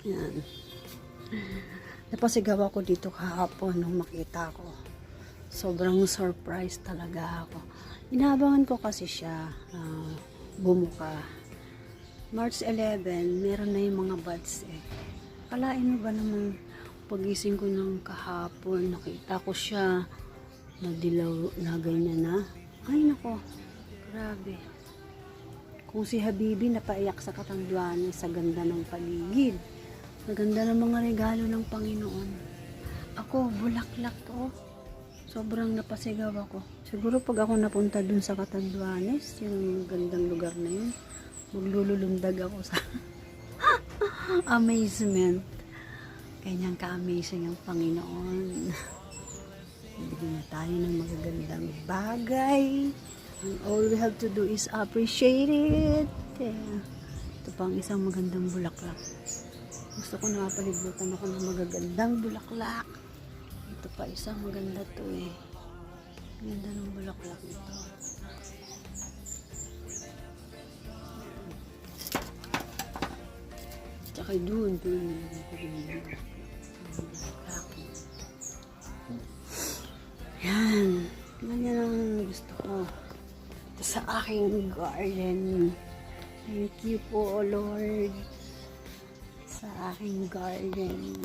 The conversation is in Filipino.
Yan. Napasigaw ako dito kahapon nung makita ko. Sobrang surprise talaga ako. Inaabangan ko kasi siya bumuka. March 11, meron na yung mga buds eh. Kalain mo ba naman pagising ko ng kahapon, nakita ko siya nagdilaw na ganyan na. Ay nako, grabe. Kung si Habibi napaiyak sa Catanduanes sa ganda ng paligid, sa ganda ng mga regalo ng Panginoon. Ako, bulaklak to. Sobrang napasigaw ako. Siguro pag ako napunta dun sa Catanduanes, yung gandang lugar na yun, maglululundag ako sa amazement. Kanyang ka-amazing ang Panginoon. Bibigyan na tayo ng magagandang bagay. And all we have to do is appreciate it. Yeah. Ito pang isang magandang bulaklak. Gusto ko na mapalibutan ako ng magagandang bulaklak. Ito pa isang maganda to eh. Ganda ng bulaklak nito. Tsaka dun. Yan. Ganyan ang gusto ko. Ito sa aking garden. Thank you po, Lord. Sa aking garden.